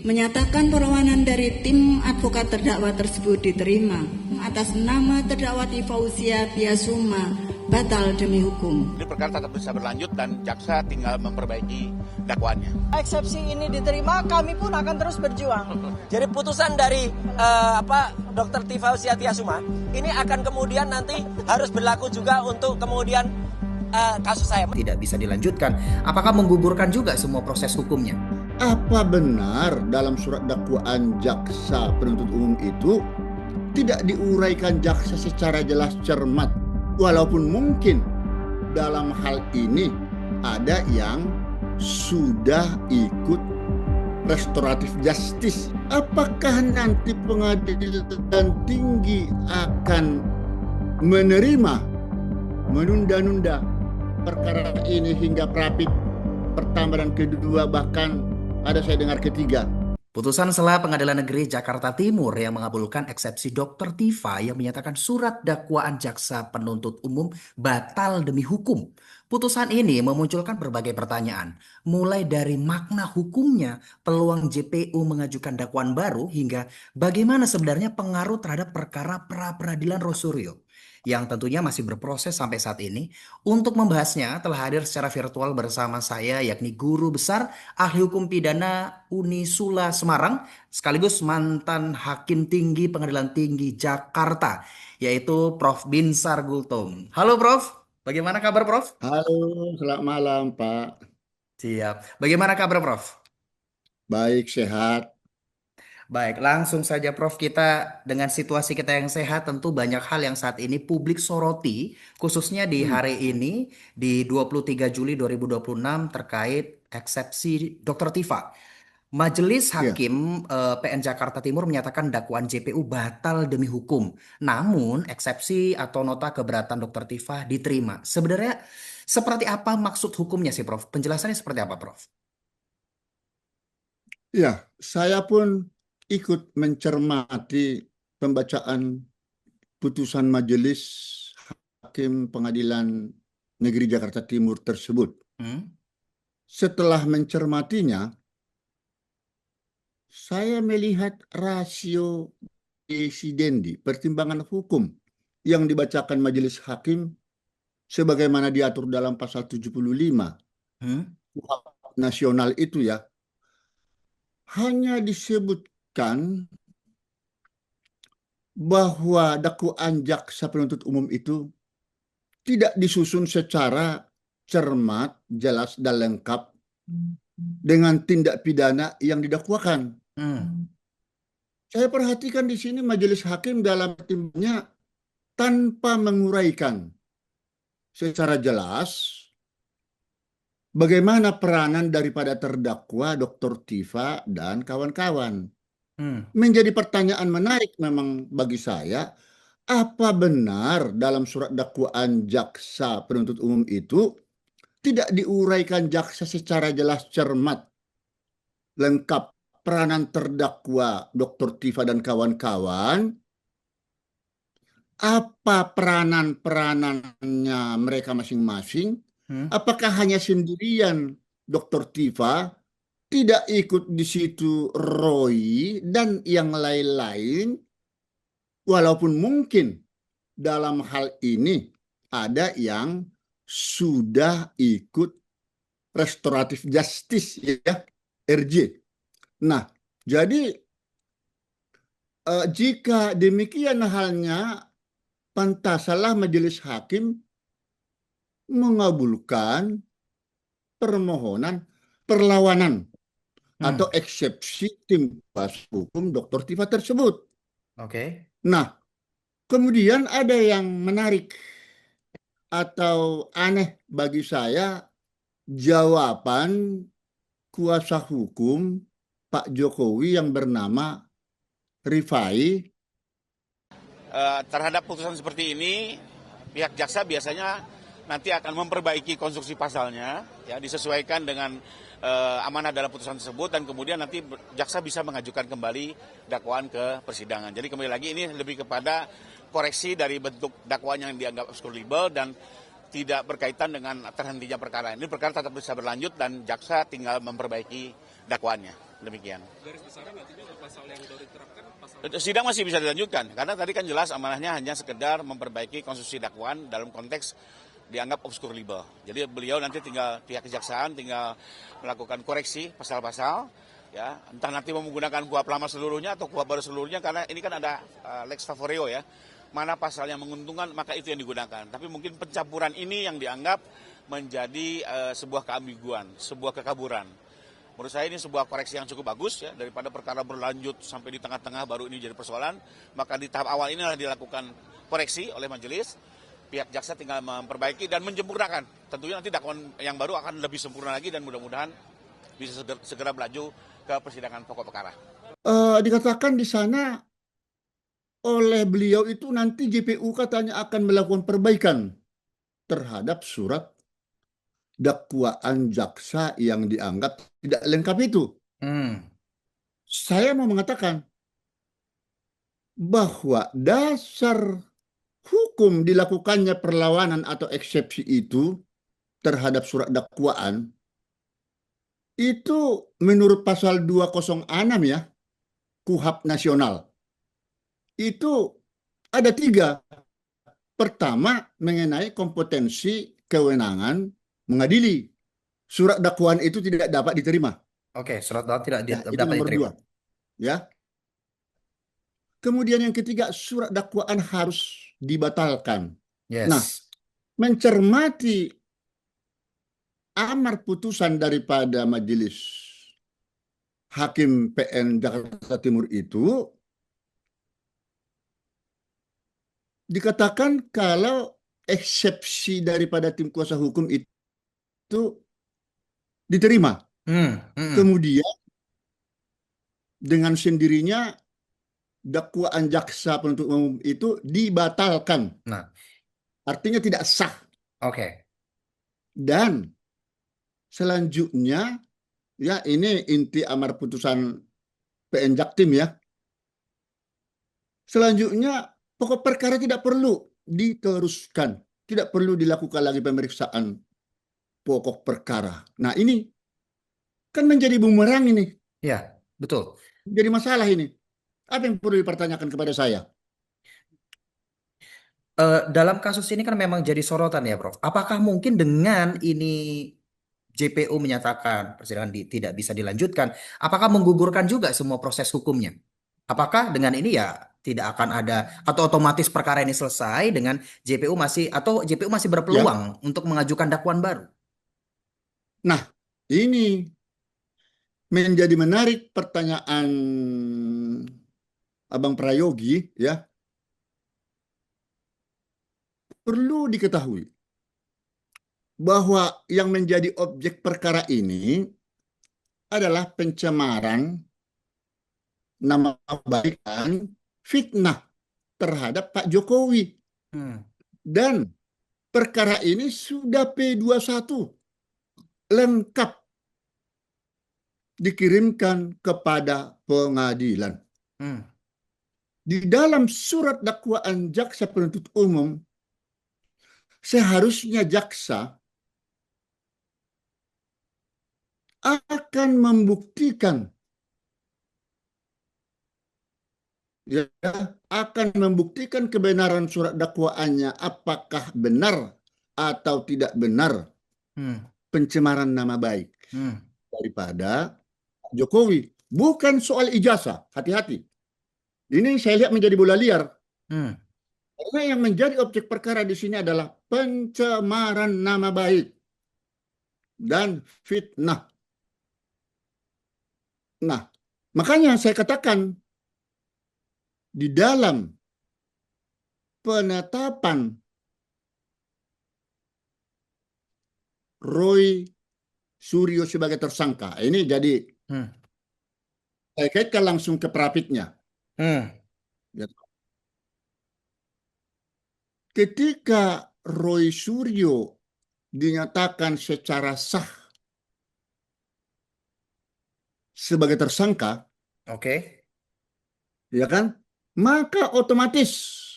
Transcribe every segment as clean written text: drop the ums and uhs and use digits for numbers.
menyatakan permohonan dari tim advokat terdakwa tersebut diterima atas nama terdakwa Fauzia Biasuma batal demi hukum. Ini perkara tetap bisa berlanjut dan jaksa tinggal memperbaiki dakwaannya. Eksepsi ini diterima, kami pun akan terus berjuang. Jadi putusan dari Dr. Fauzia Biasuma ini akan kemudian nanti harus berlaku juga untuk kemudian kasus saya. Tidak bisa dilanjutkan. Apakah menggugurkan juga semua proses hukumnya? Apa benar dalam surat dakwaan jaksa penuntut umum itu tidak diuraikan jaksa secara jelas cermat? Walaupun mungkin dalam hal ini ada yang sudah ikut restoratif justice. Apakah nanti pengadilan tinggi akan menerima, menunda-nunda perkara ini hingga prapit pertama dan kedua, bahkan ada saya dengar ketiga? Putusan sela Pengadilan Negeri Jakarta Timur yang mengabulkan eksepsi Dr. Tifa yang menyatakan surat dakwaan jaksa penuntut umum batal demi hukum. Putusan ini memunculkan berbagai pertanyaan, mulai dari makna hukumnya, peluang JPU mengajukan dakwaan baru, hingga bagaimana sebenarnya pengaruh terhadap perkara pra-peradilan Rosario yang tentunya masih berproses sampai saat ini. Untuk membahasnya telah hadir secara virtual bersama saya, yakni Guru Besar Ahli Hukum Pidana Unisula Semarang sekaligus mantan Hakim Tinggi Pengadilan Tinggi Jakarta, yaitu Prof. Binsar Gultom. Halo Prof, bagaimana kabar Prof? Halo, selamat malam Pak. Siap. Bagaimana kabar Prof? Baik, sehat. Baik, langsung saja Prof, kita dengan situasi kita yang sehat tentu banyak hal yang saat ini publik soroti, khususnya di hari ini di 23 Juli 2026 terkait eksepsi Dr. Tifa. Majelis Ya. Hakim PN Jakarta Timur menyatakan dakwaan JPU batal demi hukum. Namun eksepsi atau nota keberatan Dr. Tifa diterima. Sebenarnya seperti apa maksud hukumnya sih Prof? Penjelasannya seperti apa Prof? Ya, saya pun ikut mencermati pembacaan putusan Majelis Hakim Pengadilan Negeri Jakarta Timur tersebut. Setelah mencermatinya, saya melihat rasio desidendi, pertimbangan hukum yang dibacakan Majelis Hakim sebagaimana diatur dalam pasal 75 KUHP nasional itu ya, hanya disebutkan bahwa dakwaan jaksa penuntut umum itu tidak disusun secara cermat, jelas, dan lengkap dengan tindak pidana yang didakwakan. Saya perhatikan di sini Majelis Hakim dalam pertimbangannya tanpa menguraikan secara jelas bagaimana peranan daripada terdakwa Dr. Tifa dan kawan-kawan. Menjadi pertanyaan menarik memang bagi saya, apa benar dalam surat dakwaan jaksa penuntut umum itu tidak diuraikan jaksa secara jelas cermat, lengkap peranan terdakwa Dr. Tifa dan kawan-kawan? Apa peranan-peranannya mereka masing-masing? Apakah hanya sendirian Dr. Tifa, tidak ikut di situ Roy dan yang lain-lain? Walaupun mungkin dalam hal ini ada yang sudah ikut restoratif justice ya, RJ. Nah, jadi jika demikian halnya, pantasalah Majelis Hakim mengabulkan permohonan perlawanan atau eksepsi tim kuasa hukum Dr. Tifa tersebut. Nah, kemudian ada yang menarik atau aneh bagi saya, jawaban kuasa hukum Pak Jokowi yang bernama Rifai. Terhadap putusan seperti ini, pihak jaksa biasanya nanti akan memperbaiki konstruksi pasalnya, ya, disesuaikan dengan amanah dalam putusan tersebut, dan kemudian nanti jaksa bisa mengajukan kembali dakwaan ke persidangan. Jadi kembali lagi ini lebih kepada koreksi dari bentuk dakwaan yang dianggap obskurable dan tidak berkaitan dengan terhentinya perkara. Ini perkara tetap bisa berlanjut dan jaksa tinggal memperbaiki dakwaannya. Demikian. Sidang masih bisa dilanjutkan, karena tadi kan jelas amanahnya hanya sekedar memperbaiki konstruksi dakwaan dalam konteks dianggap obskur libel. Jadi beliau nanti tinggal, pihak kejaksaan tinggal melakukan koreksi pasal-pasal, ya, entah nanti menggunakan kuhap lama seluruhnya atau kuhap baru seluruhnya, karena ini kan ada lex favoreo ya, mana pasal yang menguntungkan maka itu yang digunakan. Tapi mungkin pencampuran ini yang dianggap menjadi sebuah keambiguan, sebuah kekaburan. Menurut saya ini sebuah koreksi yang cukup bagus ya, daripada perkara berlanjut sampai di tengah-tengah baru ini jadi persoalan, maka di tahap awal inilah dilakukan koreksi oleh majelis, pihak jaksa tinggal memperbaiki dan menyempurnakan. Tentunya nanti dakwaan yang baru akan lebih sempurna lagi dan mudah-mudahan bisa segera melaju ke persidangan pokok perkara. Dikatakan di sana oleh beliau itu nanti JPU katanya akan melakukan perbaikan terhadap surat dakwaan jaksa yang dianggap tidak lengkap itu. Saya mau mengatakan bahwa dasar hukum dilakukannya perlawanan atau eksepsi itu terhadap surat dakwaan itu menurut pasal 206 ya, KUHP nasional. Itu ada 3. Pertama, mengenai kompetensi kewenangan mengadili. Surat dakwaan itu tidak dapat diterima. Oke, surat dakwaan tidak Ya, itu dapat nomor diterima. 2. Ya. Kemudian yang ketiga, surat dakwaan harus dibatalkan. Yes. Nah, mencermati amar putusan daripada Majelis Hakim PN Jakarta Timur itu dikatakan kalau eksepsi daripada tim kuasa hukum itu diterima. Kemudian dengan sendirinya dakwaan jaksa penuntut umum itu dibatalkan. Nah, artinya tidak sah. Oke. Dan selanjutnya, ya ini inti amar putusan PN Jaktim ya. Selanjutnya, pokok perkara tidak perlu diteruskan. Tidak perlu dilakukan lagi pemeriksaan pokok perkara. Nah ini kan menjadi bumerang ini. Ya, betul. Jadi masalah ini. Apa yang perlu dipertanyakan kepada saya? Dalam kasus ini kan memang jadi sorotan ya, Prof. Apakah mungkin dengan ini JPU menyatakan persidangan tidak bisa dilanjutkan, apakah menggugurkan juga semua proses hukumnya? Apakah dengan ini ya tidak akan ada atau otomatis perkara ini selesai dengan JPU masih berpeluang untuk mengajukan dakwaan baru? Nah, ini menjadi menarik pertanyaan Abang Prayogi ya. Perlu diketahui bahwa yang menjadi objek perkara ini adalah pencemaran nama baik dan fitnah terhadap Pak Jokowi. Dan perkara ini sudah P21 lengkap dikirimkan kepada pengadilan. Di dalam surat dakwaan jaksa penuntut umum, seharusnya jaksa akan membuktikan kebenaran surat dakwaannya, apakah benar atau tidak benar pencemaran nama baik daripada Jokowi. Bukan soal ijazah, hati-hati. Ini saya lihat menjadi bola liar. Karena yang menjadi objek perkara di sini adalah pencemaran nama baik dan fitnah. Nah, makanya saya katakan di dalam penetapan Roy Suryo sebagai tersangka, ini jadi saya kaitkan langsung ke Prapitnya. Ketika Roy Suryo dinyatakan secara sah sebagai tersangka, ya kan? Maka otomatis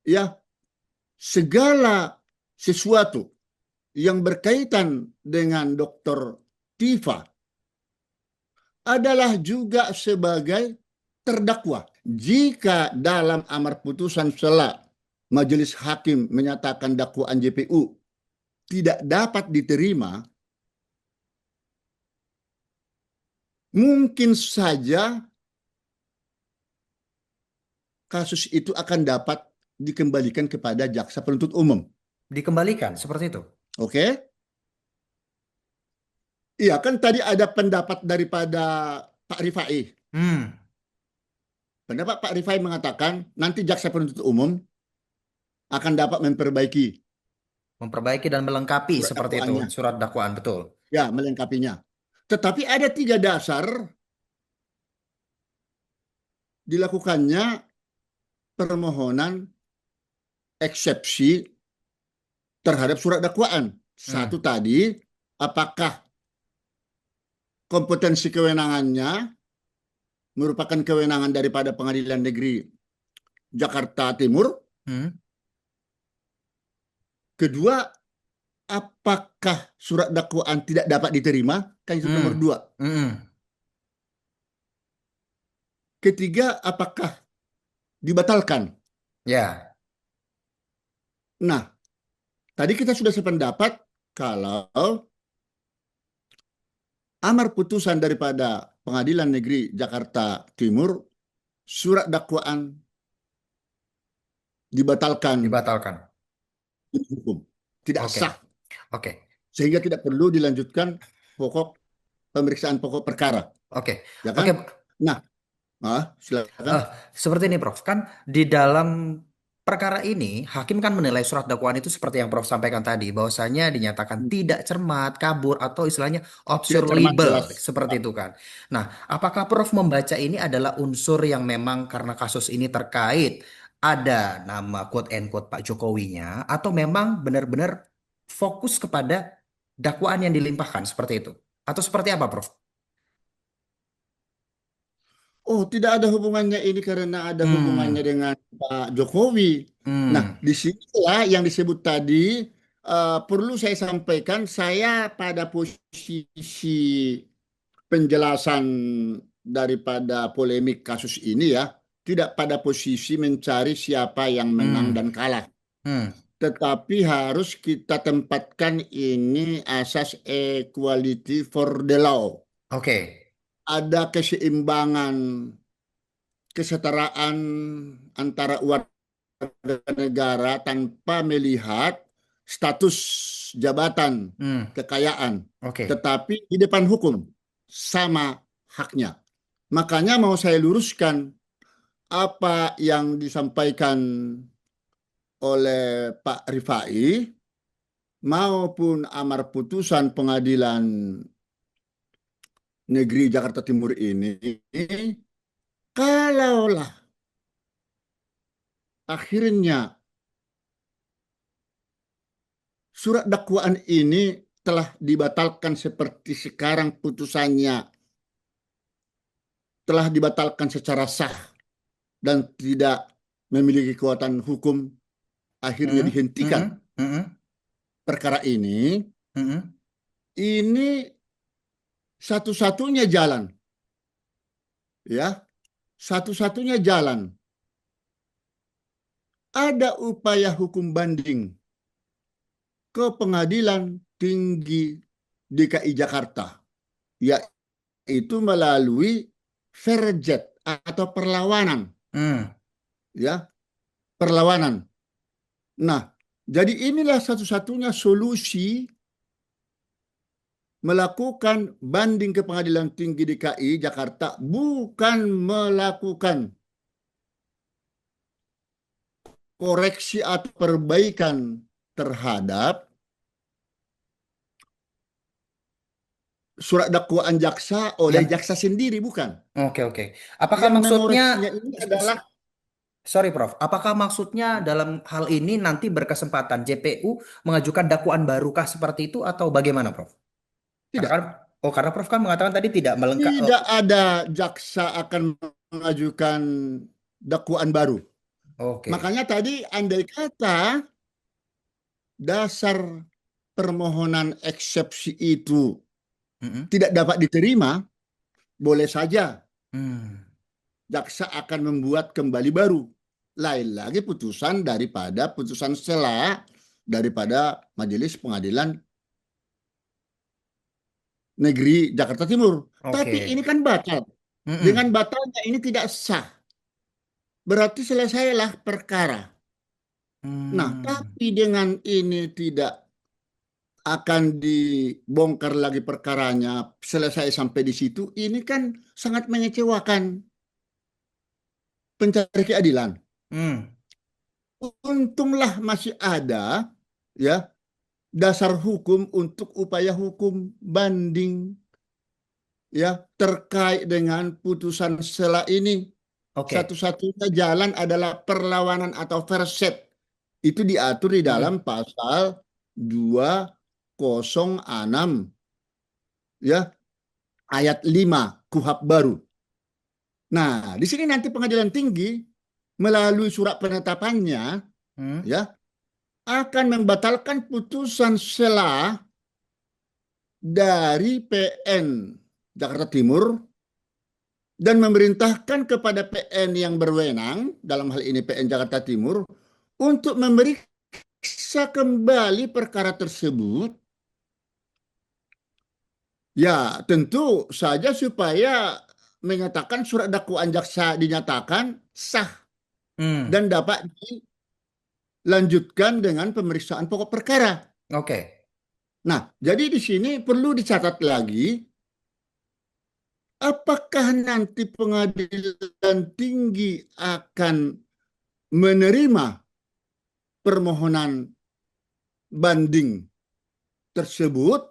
ya segala sesuatu yang berkaitan dengan Dr. Tifa adalah juga sebagai terdakwa. Jika dalam amar putusan sela majelis hakim menyatakan dakwaan JPU tidak dapat diterima, mungkin saja kasus itu akan dapat dikembalikan kepada jaksa penuntut umum. Dikembalikan seperti itu. Oke? Iya, kan tadi ada pendapat daripada Pak Rifai. Pendapat Pak Rifai mengatakan nanti jaksa penuntut umum akan dapat memperbaiki Dan melengkapi surat seperti itu dakwaannya. surat dakwaan, betul. Ya, melengkapinya. Tetapi ada 3 dasar dilakukannya permohonan eksepsi terhadap surat dakwaan. Satu tadi, apakah kompetensi kewenangannya merupakan kewenangan daripada Pengadilan Negeri Jakarta Timur. Kedua, apakah surat dakwaan tidak dapat diterima? Kan itu nomor 2. Ketiga, apakah dibatalkan? Ya. Nah, tadi kita sudah sependapat kalau amar putusan daripada Pengadilan Negeri Jakarta Timur, surat dakwaan dibatalkan. Hukum. Tidak sah. Sehingga tidak perlu dilanjutkan pemeriksaan pokok perkara. Ya kan? Nah, silakan. Seperti ini, Prof. Kan di dalam perkara ini, hakim kan menilai surat dakwaan itu seperti yang Prof sampaikan tadi, bahwasanya dinyatakan tidak cermat, kabur, atau istilahnya observable, seperti itu kan. Nah, apakah Prof membaca ini adalah unsur yang memang karena kasus ini terkait ada nama quote and quote Pak Jokowinya, atau memang benar-benar fokus kepada dakwaan yang dilimpahkan seperti itu? Atau seperti apa, Prof? Oh, tidak ada hubungannya ini karena ada hubungannya dengan Pak Jokowi. Nah, disinilah yang disebut tadi, perlu saya sampaikan, saya pada posisi penjelasan daripada polemik kasus ini ya, tidak pada posisi mencari siapa yang menang dan kalah. Tetapi harus kita tempatkan ini asas equality for the law. Ada keseimbangan, kesetaraan antara warga negara tanpa melihat status jabatan, kekayaan. Tetapi di depan hukum sama haknya. Makanya mau saya luruskan apa yang disampaikan oleh Pak Rifai maupun amar putusan Pengadilan Negeri Jakarta Timur ini, kalaulah akhirnya surat dakwaan ini telah dibatalkan seperti sekarang putusannya, telah dibatalkan secara sah dan tidak memiliki kekuatan hukum, akhirnya dihentikan perkara ini, ini satu-satunya jalan, ya, satu-satunya jalan. Ada upaya hukum banding ke Pengadilan Tinggi DKI Jakarta, yaitu melalui verjet atau perlawanan, ya, perlawanan. Nah, jadi inilah satu-satunya solusi melakukan banding ke Pengadilan Tinggi DKI Jakarta, bukan melakukan koreksi atau perbaikan terhadap surat dakwaan jaksa oleh jaksa sendiri, bukan. Apakah maksudnya ini adalah, sorry Prof, apakah maksudnya dalam hal ini nanti berkesempatan JPU mengajukan dakwaan barukah seperti itu atau bagaimana, Prof? Tidak. Karena Prof kan mengatakan tadi tidak melengkapi. Tidak ada jaksa akan mengajukan dakwaan baru. Makanya tadi andai kata dasar permohonan eksepsi itu Mm-mm. tidak dapat diterima, boleh saja Hmm. jaksa akan membuat kembali baru. Lain lagi putusan daripada putusan sela daripada Majelis Pengadilan Negeri Jakarta Timur. Tapi ini Oke. kan batal. Dengan Mm-mm. batalnya ini tidak sah. Berarti selesailah perkara. Nah, Hmm. tapi dengan ini tidak akan dibongkar lagi perkaranya, selesai sampai di situ, ini kan sangat mengecewakan pencari keadilan. Hmm. Untunglah masih ada ya dasar hukum untuk upaya hukum banding ya terkait dengan putusan sela ini. Oke. Satu-satunya jalan adalah perlawanan atau verset. Itu diatur di dalam Mm-mm. pasal 206 ya ayat 5 KUHP baru. Nah, di sini nanti Pengadilan Tinggi melalui surat penetapannya Hmm. ya akan membatalkan putusan sela dari PN Jakarta Timur dan memerintahkan kepada PN yang berwenang, dalam hal ini PN Jakarta Timur, untuk memeriksa kembali perkara tersebut. Ya, tentu saja supaya menyatakan surat dakwaan jaksa dinyatakan sah Hmm. dan dapat dilanjutkan dengan pemeriksaan pokok perkara. Oke. Nah, jadi di sini perlu dicatat lagi, apakah nanti Pengadilan Tinggi akan menerima permohonan banding tersebut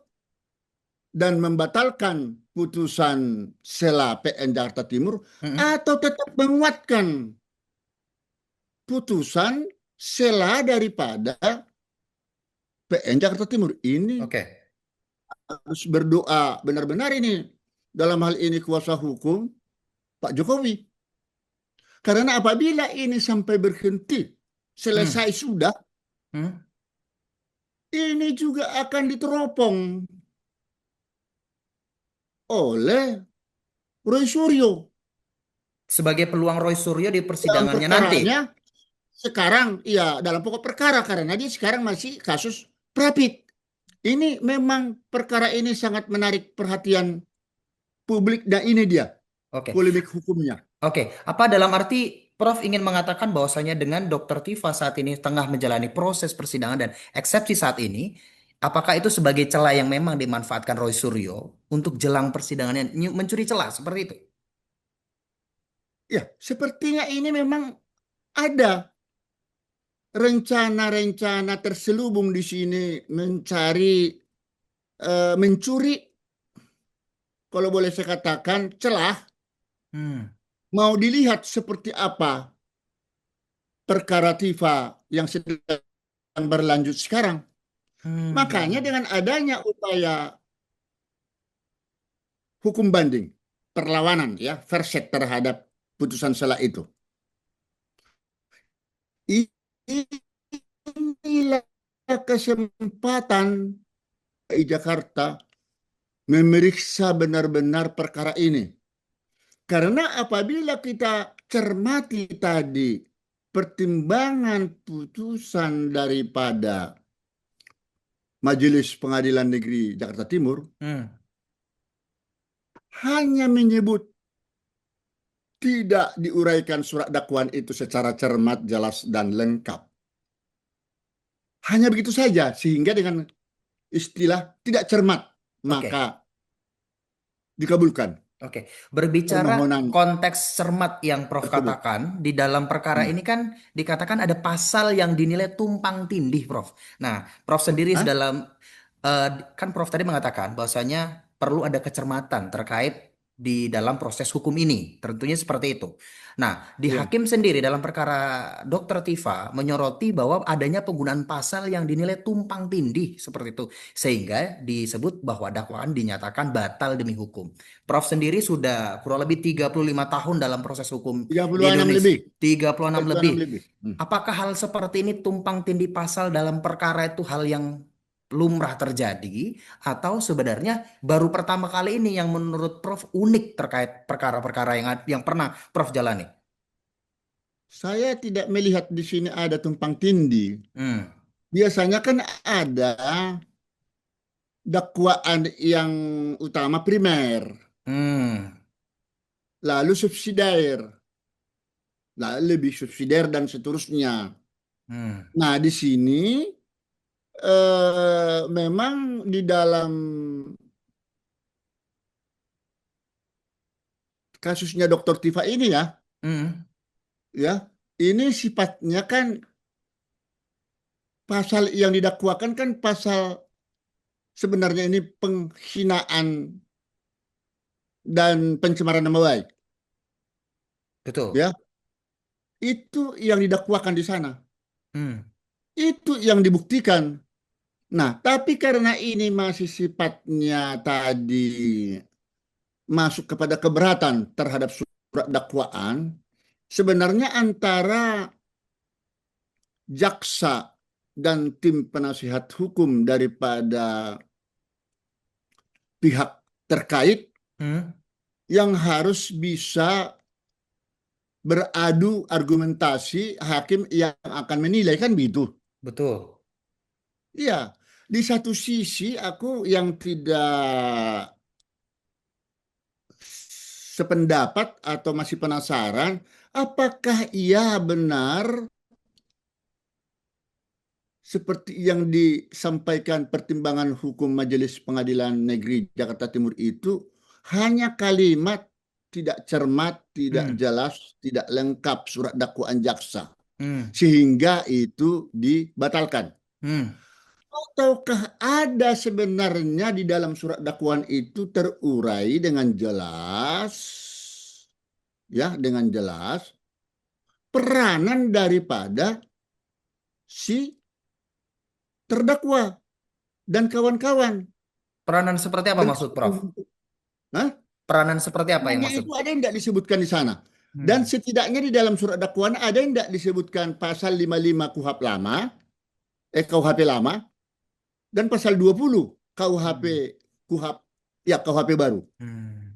dan membatalkan putusan sela PN Jakarta Timur Mm-mm. atau tetap menguatkan putusan sela daripada PN Jakarta Timur. Ini Oke. harus berdoa benar-benar ini dalam hal ini kuasa hukum Pak Jokowi. Karena apabila ini sampai berhenti, Hmm. selesai sudah, Hmm. ini juga akan diteropong oleh Roy Suryo Sebagai peluang Roy Suryo di dalam persidangannya nanti. perkaranya sekarang, ya dalam pokok perkara karena dia sekarang masih kasus Prapit. Ini memang perkara ini sangat menarik perhatian publik dan ini dia Oke. polemik hukumnya. Oke. Apa dalam arti Prof ingin mengatakan bahwasanya dengan Dr. Tifa saat ini tengah menjalani proses persidangan dan eksepsi saat ini, apakah itu sebagai celah yang memang dimanfaatkan Roy Suryo untuk jelang persidangannya mencuri celah seperti itu? Ya, sepertinya ini memang ada rencana-rencana terselubung di sini mencuri, kalau boleh saya katakan, celah. Hmm. Mau dilihat seperti apa perkara Tifa yang sedang berlanjut sekarang. Makanya Hmm. dengan adanya upaya hukum banding, perlawanan ya, verset terhadap putusan sela itu. Inilah kesempatan DKI Jakarta memeriksa benar-benar perkara ini. Karena apabila kita cermati tadi pertimbangan putusan daripada Majelis Pengadilan Negeri Jakarta Timur Hmm. hanya menyebut, tidak diuraikan surat dakwaan itu secara cermat, jelas, dan lengkap. Hanya begitu saja, sehingga dengan istilah tidak cermat, Oke. maka dikabulkan Oke, berbicara permohonan konteks cermat yang Prof tersebut. katakan, di dalam perkara ini kan dikatakan ada pasal yang dinilai tumpang tindih, Prof. Nah, Prof sendiri Hah? dalam kan Prof tadi mengatakan bahwasanya perlu ada kecermatan terkait di dalam proses hukum ini, tentunya seperti itu. Nah, di Ya. hakim sendiri dalam perkara Dr. Tifa menyoroti bahwa adanya penggunaan pasal yang dinilai tumpang tindih seperti itu, sehingga disebut bahwa dakwaan dinyatakan batal demi hukum. Prof sendiri sudah kurang lebih 35 tahun dalam proses hukum di 36 Indonesia. lebih. 36 lebih. 36 lebih. Apakah hal seperti ini tumpang tindih pasal dalam perkara itu hal yang lumrah terjadi atau sebenarnya baru pertama kali ini yang menurut Prof unik terkait perkara-perkara yang pernah Prof jalani? Saya tidak melihat di sini ada tumpang tindih. Hmm. Biasanya kan ada dakwaan yang utama primer, Hmm. lalu subsidiar, lalu lebih subsidiar dan seterusnya. Hmm. Nah, di sini memang di dalam kasusnya Dr. Tifa ini Hmm. ya, ini sifatnya kan pasal yang didakwakan kan pasal sebenarnya ini penghinaan dan pencemaran nama baik, Betul. ya. Itu yang didakwakan di sana. Hmm. Itu yang dibuktikan. Nah, tapi karena ini masih sifatnya tadi masuk kepada keberatan terhadap surat dakwaan, sebenarnya antara jaksa dan tim penasihat hukum daripada pihak terkait Hmm. yang harus bisa beradu argumentasi hakim yang akan menilai kan begitu. Betul. Iya, di satu sisi aku yang tidak sependapat atau masih penasaran, apakah ia benar seperti yang disampaikan pertimbangan hukum Majelis Pengadilan Negeri Jakarta Timur itu hanya kalimat tidak cermat, tidak Hmm. jelas, tidak lengkap surat dakwaan jaksa, Hmm. sehingga itu dibatalkan. Hmm. Ataukah ada sebenarnya di dalam surat dakwaan itu terurai dengan jelas, ya, dengan jelas peranan daripada si terdakwa dan kawan-kawan. Peranan seperti apa Dan maksud Prof? Hah? Peranan seperti apa yang Hanya maksud? itu ada yang tidak disebutkan di sana. Dan Hmm. setidaknya di dalam surat dakwaan ada yang tidak disebutkan pasal 55 KUHP lama, KUHP lama, dan pasal 20 KUHP Hmm. KUHP KUHP baru. Hmm.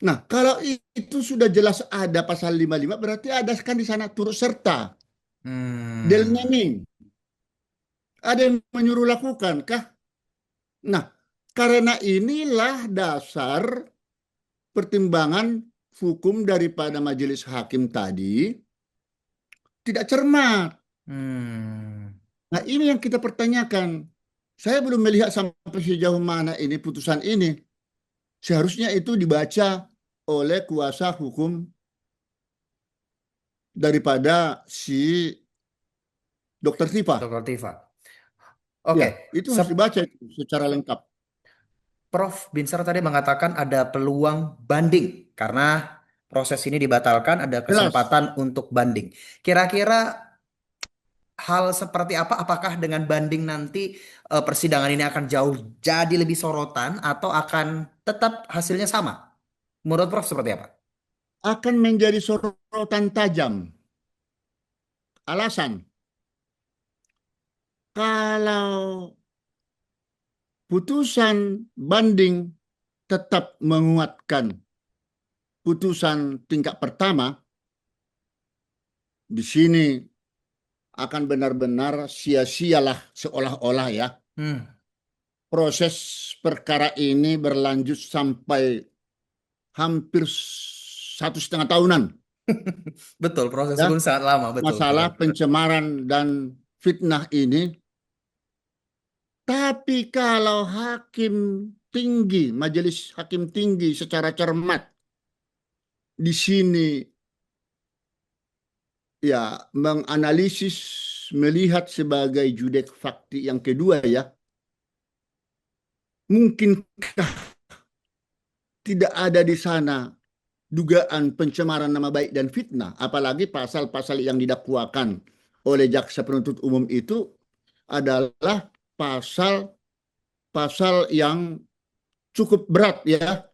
Nah, kalau itu sudah jelas ada pasal 55 berarti ada kan di sana turut serta del Hmm. naming. Ada yang menyuruh lakukan kah? Nah, karena inilah dasar pertimbangan hukum daripada majelis hakim tadi tidak cermat. Hmm. Nah, ini yang kita pertanyakan. Saya belum melihat sampai sejauh mana ini putusan ini. Seharusnya itu dibaca oleh kuasa hukum daripada si Dr. Tifa. Dokter Tifa. Ya, Oke, itu harus dibaca itu secara lengkap. Prof. Binsar tadi mengatakan ada peluang banding karena proses ini dibatalkan, ada Jelas, kesempatan untuk banding. Kira-kira hal seperti apa? Apakah dengan banding nanti persidangan ini akan jauh jadi lebih sorotan atau akan tetap hasilnya sama? Menurut Prof seperti apa? akan menjadi sorotan tajam. Alasan, kalau putusan banding tetap menguatkan putusan tingkat pertama, di sini akan benar-benar sia-sialah seolah-olah ya Hmm, proses perkara ini berlanjut sampai hampir 1,5 tahunan betul, proses ya, hukum sangat lama, betul. masalah pencemaran dan fitnah ini. Tapi kalau hakim tinggi, majelis hakim tinggi secara cermat di sini ya menganalisis, melihat sebagai judek fakti yang kedua ya, mungkinkah tidak ada di sana dugaan pencemaran nama baik dan fitnah, apalagi pasal-pasal yang didakwakan oleh jaksa penuntut umum itu adalah pasal-pasal yang cukup berat ya,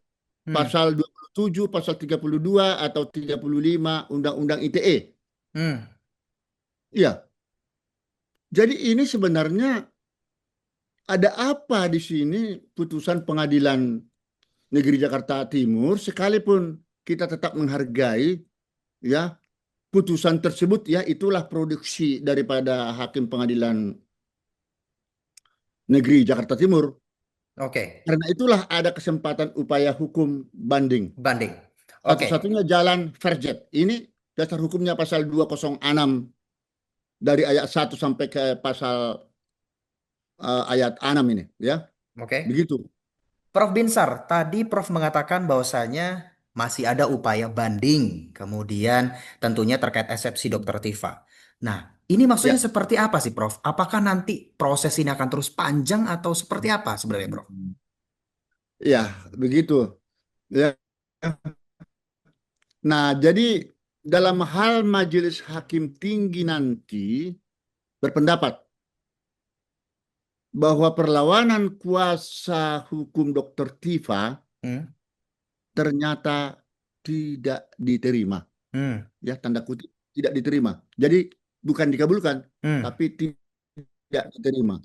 Hmm, pasal 27, pasal 32 atau 35 Undang-Undang ITE. hmm, Ya, jadi ini sebenarnya ada apa di sini putusan Pengadilan Negeri Jakarta Timur, sekalipun kita tetap menghargai ya putusan tersebut, ya itulah produksi daripada hakim Pengadilan Negeri Jakarta Timur. Oke, Karena itulah ada kesempatan upaya hukum banding. banding. Oke, Satu-satunya jalan verjet. Ini dasar hukumnya pasal 206 dari ayat 1 sampai ke pasal ayat 6 ini, ya. oke. Begitu. Prof Binsar, tadi Prof mengatakan bahwasanya masih ada upaya banding, kemudian tentunya terkait eksepsi Dr. Tifa. Nah, ini maksudnya Ya. seperti apa sih, Prof? Apakah nanti proses ini akan terus panjang atau seperti apa sebenarnya, Prof? Ya, begitu. Ya. Nah, jadi dalam hal majelis hakim tinggi nanti berpendapat bahwa perlawanan kuasa hukum Dr. Tifa Hmm, ternyata tidak diterima. hmm, Ya, tanda kutip tidak diterima. Jadi bukan dikabulkan, hmm, tapi tidak diterima.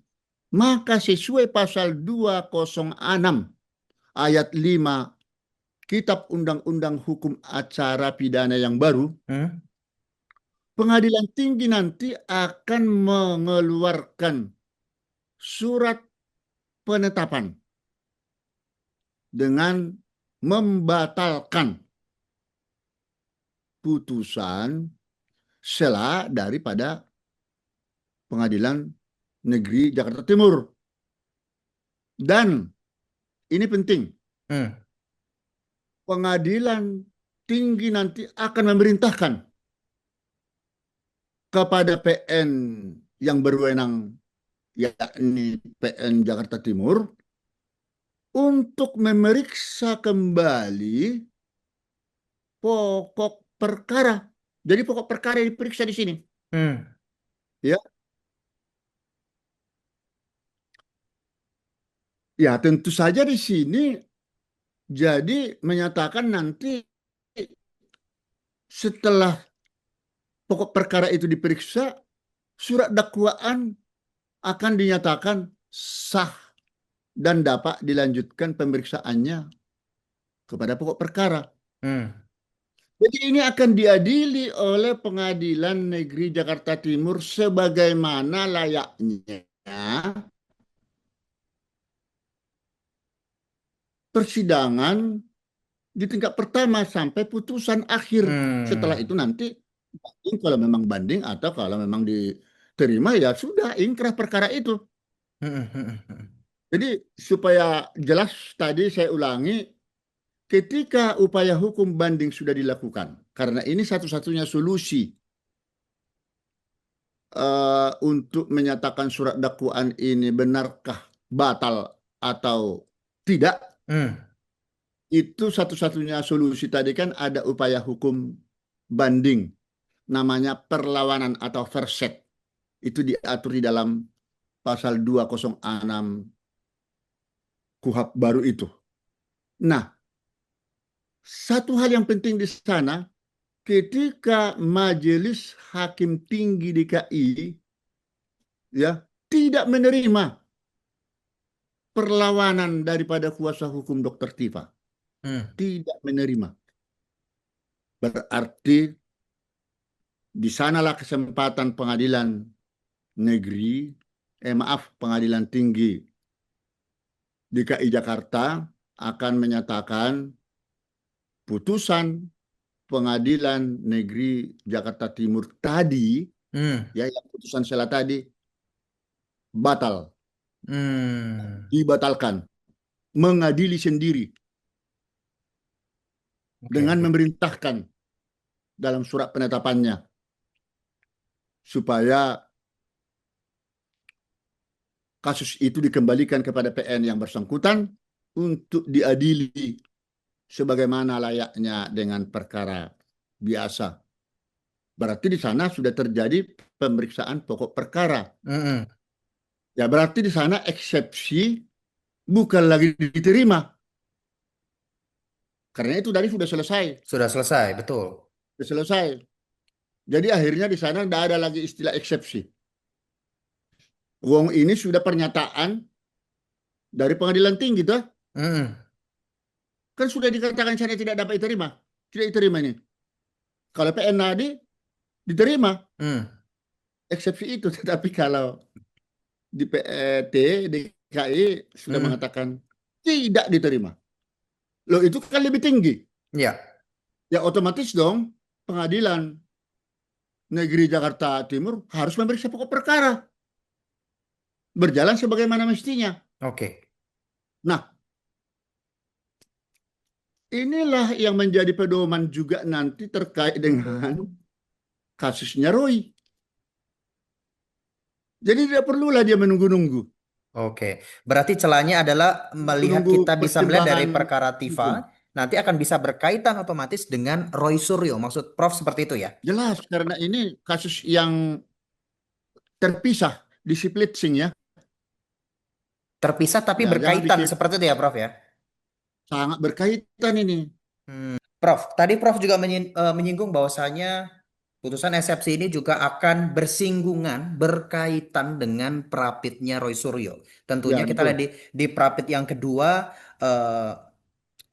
Maka sesuai pasal 206 ayat 5 Kitab Undang-Undang Hukum Acara Pidana yang baru, hmm, Pengadilan Tinggi nanti akan mengeluarkan surat penetapan dengan membatalkan putusan sela daripada Pengadilan Negeri Jakarta Timur. Dan ini penting, hmm, Pengadilan Tinggi nanti akan memerintahkan kepada PN yang berwenang, yakni PN Jakarta Timur, untuk memeriksa kembali pokok perkara. Jadi pokok perkara yang diperiksa di sini. hmm, Ya, ya tentu saja di sini jadi menyatakan nanti setelah pokok perkara itu diperiksa, surat dakwaan akan dinyatakan sah dan dapat dilanjutkan pemeriksaannya kepada pokok perkara. hmm, Jadi ini akan diadili oleh Pengadilan Negeri Jakarta Timur sebagaimana layaknya persidangan di tingkat pertama sampai putusan akhir. Setelah hmm, itu nanti banding kalau memang banding, atau kalau memang diterima ya sudah ingkrah perkara itu. hmm, hmm, hmm. Jadi supaya jelas tadi saya ulangi, ketika upaya hukum banding sudah dilakukan, karena ini satu-satunya solusi untuk menyatakan surat dakwaan ini benarkah batal atau tidak, Hmm, itu satu-satunya solusi tadi kan ada upaya hukum banding, namanya perlawanan atau verset. Itu diatur di dalam pasal 206 KUHP baru itu. Nah, satu hal yang penting di sana, ketika Majelis Hakim Tinggi DKI ya tidak menerima perlawanan daripada kuasa hukum Dr. Tifa, hmm. tidak menerima, berarti di sanalah kesempatan pengadilan negeri, pengadilan tinggi DKI Jakarta akan menyatakan putusan Pengadilan Negeri Jakarta Timur tadi, ya yang putusan sela tadi, batal, dibatalkan, mengadili sendiri dengan memerintahkan dalam surat penetapannya supaya kasus itu dikembalikan kepada PN yang bersangkutan untuk diadili sebagaimana layaknya dengan perkara biasa. Berarti di sana sudah terjadi pemeriksaan pokok perkara. Ya berarti di sana eksepsi bukan lagi diterima. Karena itu tadi sudah selesai. Sudah selesai, betul. Sudah selesai. Jadi akhirnya di sana tidak ada lagi istilah eksepsi. Wong ini sudah pernyataan dari pengadilan tinggi tuh. Hmm. Kan sudah dikatakan sana tidak dapat diterima. Tidak diterima ini. Kalau PN tadi diterima Hmm. eksepsi itu, tetapi kalau di PET DKI sudah Hmm. mengatakan tidak diterima. Loh itu kan lebih tinggi. Ya. Ya otomatis dong pengadilan negeri Jakarta Timur harus memeriksa pokok perkara. Berjalan sebagaimana mestinya. Oke. Nah, inilah yang menjadi pedoman juga nanti terkait dengan kasusnya Roy. Jadi tidak perlulah dia menunggu-nunggu. Oke. Berarti celahnya adalah melihat Menunggu kita bisa melihat dari pertimbangan perkara hukum. Tifa, nanti akan bisa berkaitan otomatis dengan Roy Suryo. Maksud Prof seperti itu ya? Jelas, karena ini kasus yang terpisah, disiplitsing ya. Terpisah tapi Ya, jangan berkaitan pikir seperti itu ya, Prof ya? sangat berkaitan ini. Prof, tadi Prof juga menyinggung bahwasanya putusan eksepsi ini juga akan bersinggungan, berkaitan dengan prapitnya Roy Suryo. Tentunya Ya, kita lihat betul. di prapit yang kedua, eh,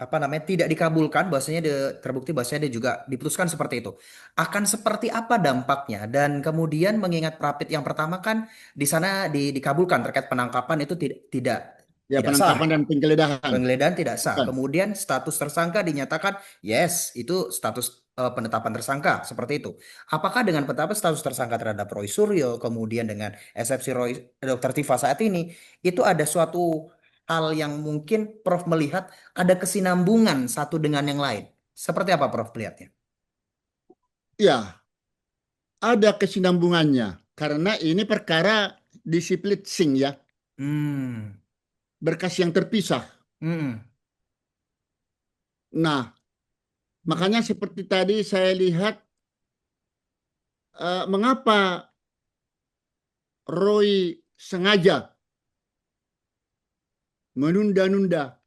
apa namanya, tidak dikabulkan, bahwasanya terbukti bahwasanya dia juga diputuskan seperti itu. Akan seperti apa dampaknya? Dan kemudian mengingat prapit yang pertama kan di sana dikabulkan terkait penangkapan itu tidak tidak Ya, tidak sah. penangkapan dan penggeledahan. Penggeledahan tidak sah. Bukan. Kemudian status tersangka dinyatakan yes, itu status penetapan tersangka seperti itu. Apakah dengan penetapan status tersangka terhadap Roy Suryo, kemudian dengan eksepsi Roy Dr. Tifa saat ini, itu ada suatu hal yang mungkin Prof melihat ada kesinambungan satu dengan yang lain. Seperti apa Prof melihatnya? Ya, ada kesinambungannya. Karena ini perkara disiplitsing ya. Hmm. Berkas yang terpisah. Hmm. Nah, makanya seperti tadi saya lihat mengapa Roy sengaja menunda-nunda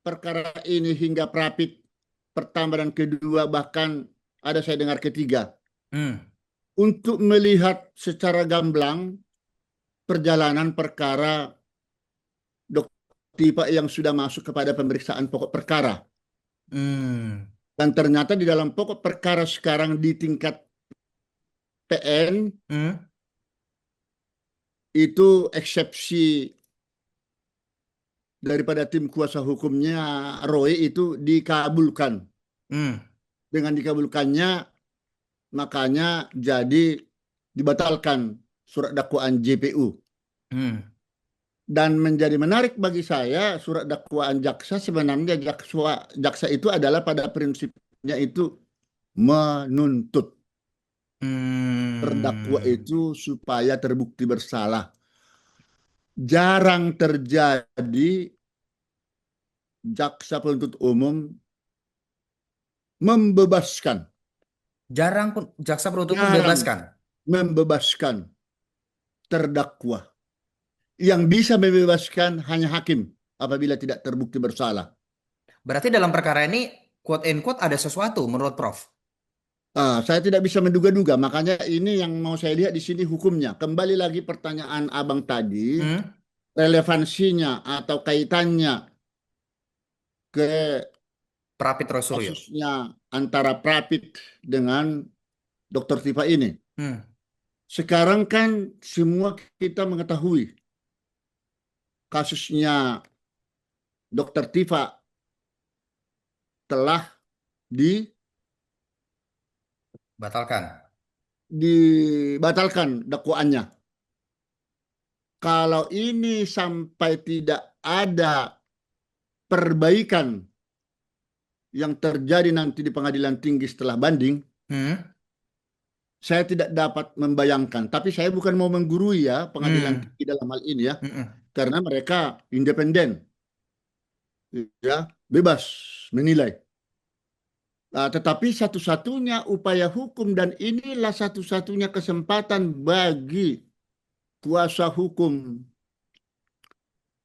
perkara ini hingga prapit pertama dan kedua, bahkan ada saya dengar ketiga, untuk melihat secara gamblang perjalanan perkara Dr. Tifa yang sudah masuk kepada pemeriksaan pokok perkara. Dan ternyata di dalam pokok perkara sekarang di tingkat PN itu eksepsi daripada tim kuasa hukumnya Roy itu dikabulkan. Dengan dikabulkannya, makanya jadi dibatalkan surat dakwaan JPU. Dan menjadi menarik bagi saya, surat dakwaan jaksa sebenarnya jaksa itu adalah pada prinsipnya itu menuntut terdakwa itu supaya terbukti bersalah. Jarang terjadi jaksa penuntut umum membebaskan. Jarang pun jaksa penuntut umum membebaskan. Membebaskan terdakwa. Yang bisa membebaskan hanya hakim apabila tidak terbukti bersalah. Berarti dalam perkara ini quote and quote ada sesuatu menurut Prof. Saya tidak bisa menduga-duga, makanya ini yang mau saya lihat di sini hukumnya. Kembali lagi pertanyaan abang tadi, relevansinya atau kaitannya ke Prapit Roy Suryo. kasusnya antara Prapit dengan Dr. Tifa ini. Sekarang kan semua kita mengetahui kasusnya Dr. Tifa telah dibatalkan dakwaannya. Kalau ini sampai tidak ada perbaikan yang terjadi nanti di pengadilan tinggi setelah banding, saya tidak dapat membayangkan. Tapi saya bukan mau menggurui ya pengadilan tinggi dalam hal ini ya, karena mereka independen, ya bebas menilai. Tetapi satu-satunya upaya hukum dan inilah satu-satunya kesempatan bagi kuasa hukum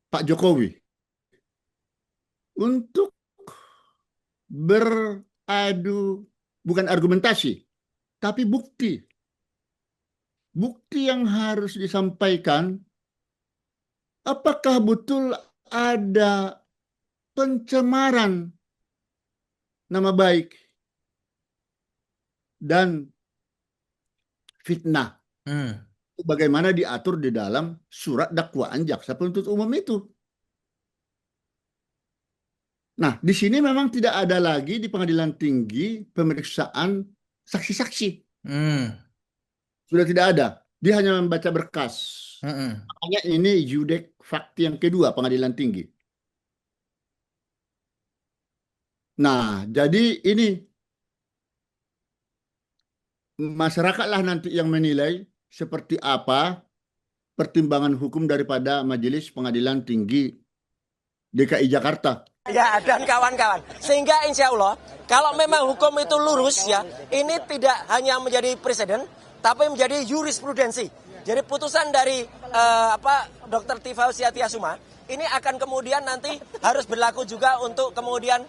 Pak Jokowi untuk beradu, bukan argumentasi, tapi bukti. Bukti yang harus disampaikan, apakah betul ada pencemaran nama baik dan fitnah. Bagaimana diatur di dalam surat dakwaan jaksa penuntut umum itu. Nah, di sini memang tidak ada lagi di pengadilan tinggi pemeriksaan saksi-saksi. Sudah tidak ada. Dia hanya membaca berkas. Makanya ini judek fakti yang kedua pengadilan tinggi. Nah, jadi ini masyarakatlah nanti yang menilai seperti apa pertimbangan hukum daripada Majelis Pengadilan Tinggi DKI Jakarta. Ya, dan kawan-kawan. Sehingga insya Allah, kalau memang hukum itu lurus ya, ini tidak hanya menjadi presiden, tapi menjadi jurisprudensi. Jadi putusan dari Dr. Tifausia Tiasuma, ini akan kemudian nanti harus berlaku juga untuk kemudian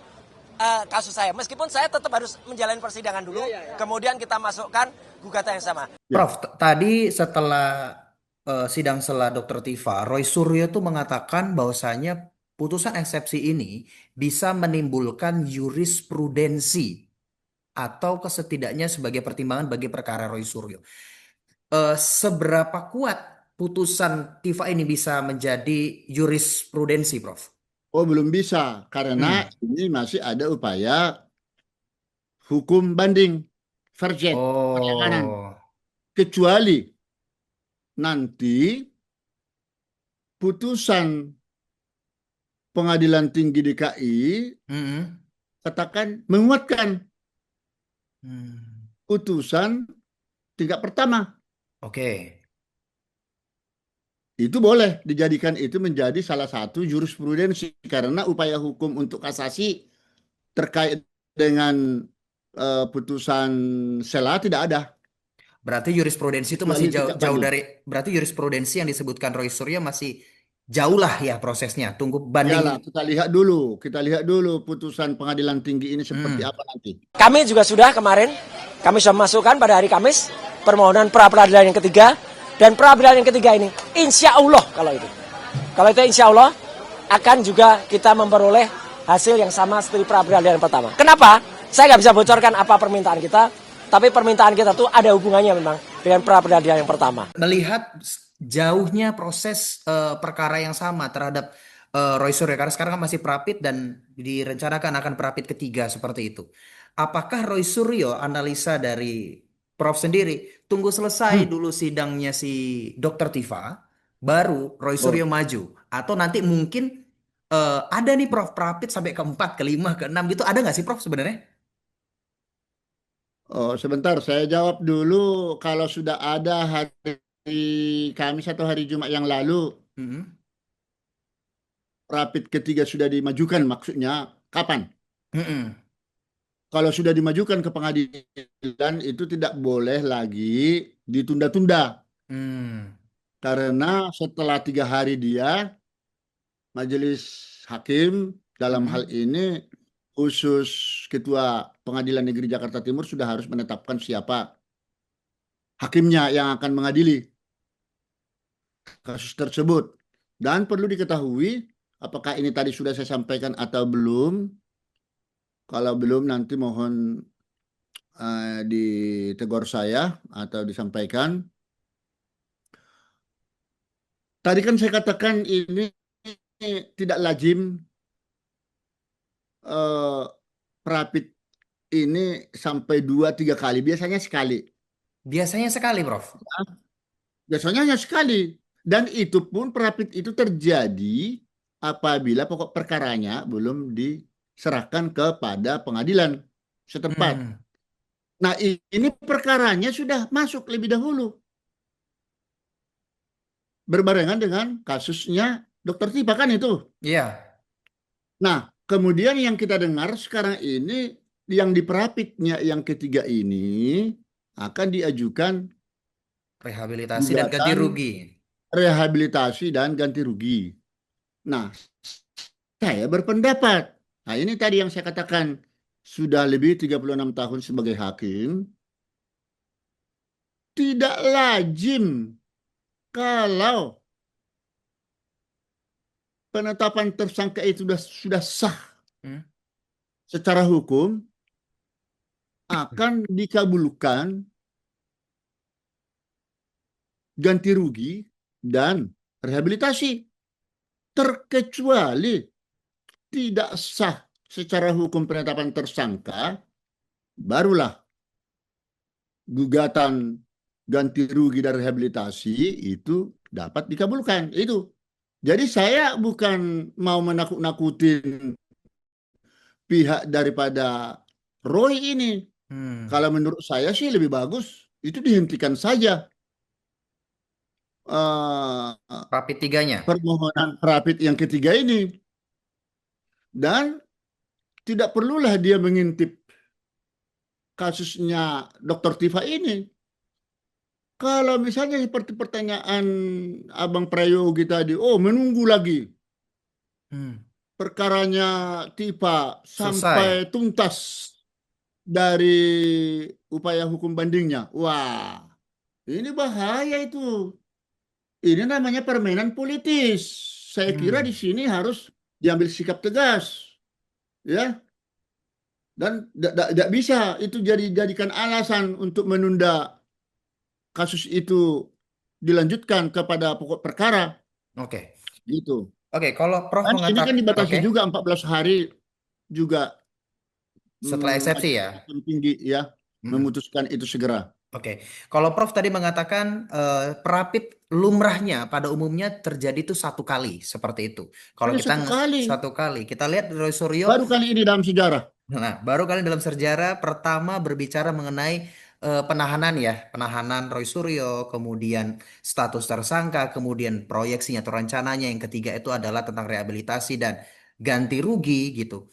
kasus saya. Meskipun saya tetap harus menjalani persidangan dulu, kemudian kita masukkan gugatan yang sama. Prof, tadi setelah sidang sela Dr. Tifa, Roy Suryo tuh mengatakan bahwasanya putusan eksepsi ini bisa menimbulkan jurisprudensi atau setidaknya sebagai pertimbangan bagi perkara Roy Suryo. Seberapa kuat putusan Tifa ini bisa menjadi jurisprudensi, Prof? Oh, belum bisa karena ini masih ada upaya hukum banding, verjet, perlawanan. Kecuali nanti putusan Pengadilan Tinggi DKI katakan menguatkan putusan tingkat pertama. Oke. Itu boleh dijadikan itu menjadi salah satu jurisprudensi karena upaya hukum untuk kasasi terkait dengan putusan sela tidak ada. Berarti jurisprudensi itu masih jauh dari, berarti jurisprudensi yang disebutkan Roy Suryo masih jauh lah ya prosesnya. Tunggu banding. Yalah, kita lihat dulu putusan Pengadilan Tinggi ini seperti apa nanti. Kami juga sudah kemarin, kami sudah masukkan pada hari Kamis permohonan pra peradilan yang ketiga, dan pra peradilan yang ketiga ini insya Allah kalau itu insya Allah akan juga kita memperoleh hasil yang sama seperti pra peradilan yang pertama. Kenapa? Saya nggak bisa bocorkan apa permintaan kita, tapi permintaan kita tuh ada hubungannya memang dengan pra peradilan yang pertama. Melihat jauhnya proses perkara yang sama terhadap Roy Suryo, karena sekarang kan masih prapit dan direncanakan akan prapit ketiga seperti itu. Apakah Roy Suryo, analisa dari Prof sendiri, tunggu selesai dulu sidangnya si Dr. Tifa, baru Roy Suryo maju, atau nanti mungkin ada nih Prof prapit sampai ke-4, ke-5, ke-6 gitu, ada nggak sih Prof sebenarnya? Oh, sebentar, saya jawab dulu. Kalau sudah ada hari Kamis atau hari Jumat yang lalu, prapit ketiga sudah dimajukan, maksudnya kapan? Kalau sudah dimajukan ke pengadilan itu tidak boleh lagi ditunda-tunda. Karena setelah 3 hari dia, majelis hakim dalam hal ini khusus Ketua Pengadilan Negeri Jakarta Timur sudah harus menetapkan siapa hakimnya yang akan mengadili kasus tersebut. Dan perlu diketahui, apakah ini tadi sudah saya sampaikan atau belum? Kalau belum nanti mohon ditegur saya atau disampaikan. Tadi kan saya katakan ini tidak lazim prapit ini sampai 2-3 kali. Biasanya sekali. Biasanya sekali, Prof? Biasanya hanya sekali. Dan itu pun prapit itu terjadi apabila pokok perkaranya belum diserahkan kepada pengadilan setempat. Nah, ini perkaranya sudah masuk lebih dahulu. Berbarengan dengan kasusnya Dr. Tifa kan itu. Iya. Nah, kemudian yang kita dengar sekarang ini, yang di prapitnya yang ketiga ini akan diajukan rehabilitasi dan ganti rugi. Rehabilitasi dan ganti rugi. Nah, saya berpendapat, nah ini tadi yang saya katakan, sudah lebih 36 tahun sebagai hakim, tidak lazim kalau penetapan tersangka itu sudah sah Hmm. secara hukum, akan dikabulkan ganti rugi dan rehabilitasi, terkecuali tidak sah secara hukum penetapan tersangka, barulah gugatan ganti rugi dan rehabilitasi itu dapat dikabulkan. Itu. Jadi saya bukan mau menakut-nakutin pihak daripada Roy ini. Kalau menurut saya sih lebih bagus itu dihentikan saja Rapid 3-nya. permohonan Rapid yang ketiga ini. Dan tidak perlulah dia mengintip kasusnya Dr. Tifa ini. Kalau misalnya seperti pertanyaan Abang Prayogi tadi, oh menunggu lagi perkaranya Tifa sampai Selesai. tuntas dari upaya hukum bandingnya. Wah, ini bahaya itu. Ini namanya permainan politis. Saya kira di sini harus diambil sikap tegas, ya. Dan tidak bisa itu jadikan alasan untuk menunda kasus itu dilanjutkan kepada pokok perkara. Oke. Gitu. Oke, kalau Prof Dan ini kan mengatakan, dibatasi oke, juga 14 hari juga setelah eksepsi Majelis ya. Hakim Tinggi ya memutuskan itu segera. Oke, kalau Prof tadi mengatakan perapit lumrahnya pada umumnya terjadi itu 1 kali seperti itu. Kalau Hanya kita satu kali, 1 kali, kita lihat Roy Suryo. baru kali ini dalam sejarah. Nah, baru kali dalam sejarah pertama berbicara mengenai penahanan ya, penahanan Roy Suryo, kemudian status tersangka, kemudian proyeksinya atau rencananya. Yang ketiga itu adalah tentang rehabilitasi dan ganti rugi gitu.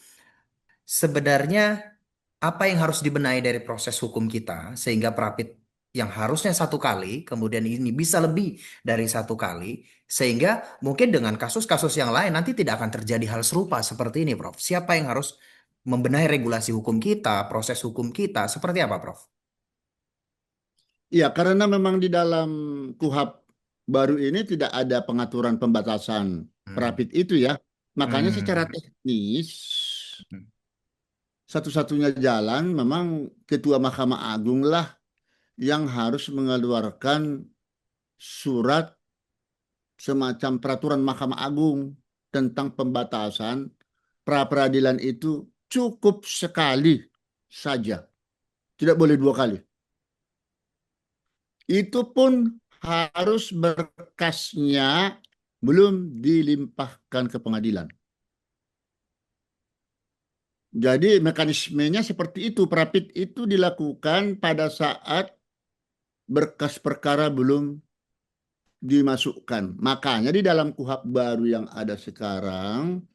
Sebenarnya apa yang harus dibenahi dari proses hukum kita sehingga perapit yang harusnya 1 kali, kemudian ini bisa lebih dari 1 kali, sehingga mungkin dengan kasus-kasus yang lain nanti tidak akan terjadi hal serupa seperti ini, Prof. Siapa yang harus membenahi regulasi hukum kita, proses hukum kita, seperti apa, Prof? Iya, karena memang di dalam KUHP baru ini tidak ada pengaturan pembatasan perapit itu ya. Makanya secara teknis satu-satunya jalan memang Ketua Mahkamah Agung lah yang harus mengeluarkan surat semacam peraturan Mahkamah Agung tentang pembatasan pra-peradilan itu cukup sekali saja. Tidak boleh 2 kali. Itu pun harus berkasnya belum dilimpahkan ke pengadilan. Jadi mekanismenya seperti itu. Perapit itu dilakukan pada saat berkas perkara belum dimasukkan. Makanya di dalam KUHP baru yang ada sekarang,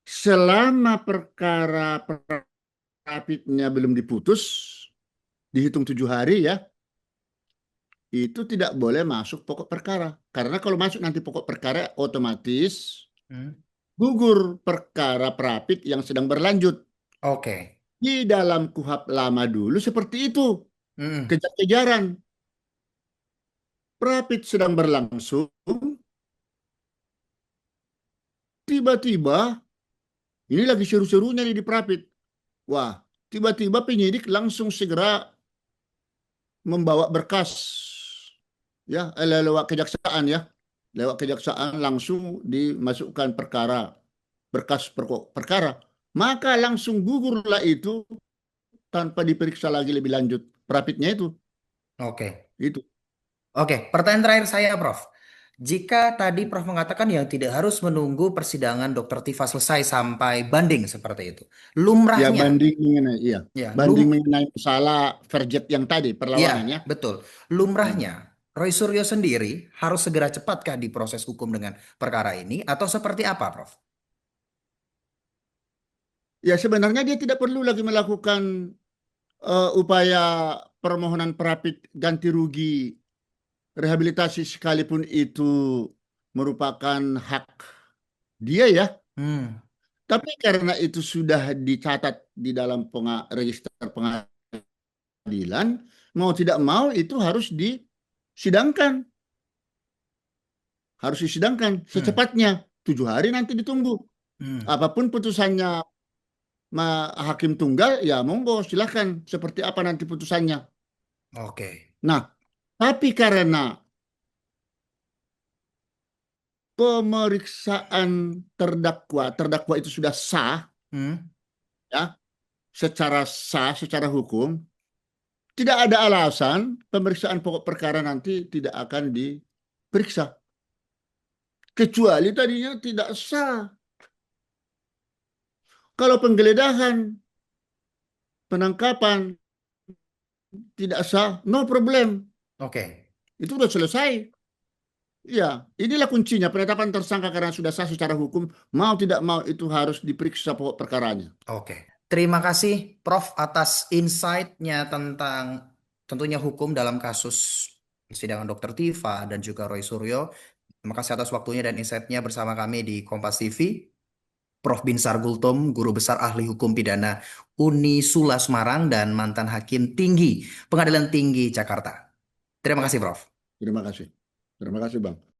selama perkara perapitnya belum diputus, dihitung 7 hari ya, itu tidak boleh masuk pokok perkara. Karena kalau masuk nanti pokok perkara otomatis gugur perkara perapit yang sedang berlanjut. Oke. Di dalam KUHP lama dulu seperti itu. Kejar-kejaran. Perapit sedang berlangsung, tiba-tiba, ini lagi seru-serunya di perapit. Wah, tiba-tiba penyidik langsung segera membawa berkas. Ya, lewat kejaksaan ya. Lewat kejaksaan langsung dimasukkan perkara, berkas pokok perkara. Maka langsung gugurlah itu tanpa diperiksa lagi lebih lanjut. Perapitnya itu. Oke. Itu. Oke, pertanyaan terakhir saya, Prof. Jika tadi Prof mengatakan yang tidak harus menunggu persidangan Dr. Tifa selesai sampai banding seperti itu. Ya, Lumrahnya, banding mengenai, iya. ya, Banding mengenai masalah verjet yang tadi, perlawanan ya. betul. Lumrahnya, Roy Suryo sendiri harus segera cepatkah di proses hukum dengan perkara ini atau seperti apa, Prof? Ya, sebenarnya dia tidak perlu lagi melakukan upaya permohonan perapit ganti rugi rehabilitasi sekalipun itu merupakan hak dia ya. Tapi karena itu sudah dicatat di dalam register pengadilan, mau tidak mau itu harus disidangkan. Harus disidangkan secepatnya. 7 hari nanti ditunggu. Apapun putusannya hakim tunggal, ya monggo silahkan seperti apa nanti putusannya. Oke. Nah, tapi karena pemeriksaan terdakwa itu sudah sah, ya, secara sah, secara hukum, tidak ada alasan pemeriksaan pokok perkara nanti tidak akan diperiksa. Kecuali tadinya tidak sah. Kalau penggeledahan, penangkapan tidak sah, no problem. Oke. Itu sudah selesai. Ya, inilah kuncinya. Penetapan tersangka karena sudah sah secara hukum, mau tidak mau itu harus diperiksa pokok perkaranya. Oke. Terima kasih Prof atas insight-nya tentang tentunya hukum dalam kasus persidangan Dr. Tiva dan juga Roy Suryo. Terima kasih atas waktunya dan insight-nya bersama kami di Kompas TV. Prof Binsar Gultom, Guru Besar Ahli Hukum Pidana Unisula Semarang dan mantan Hakim Tinggi Pengadilan Tinggi Jakarta. Terima kasih Prof. Terima kasih. Terima kasih Bang.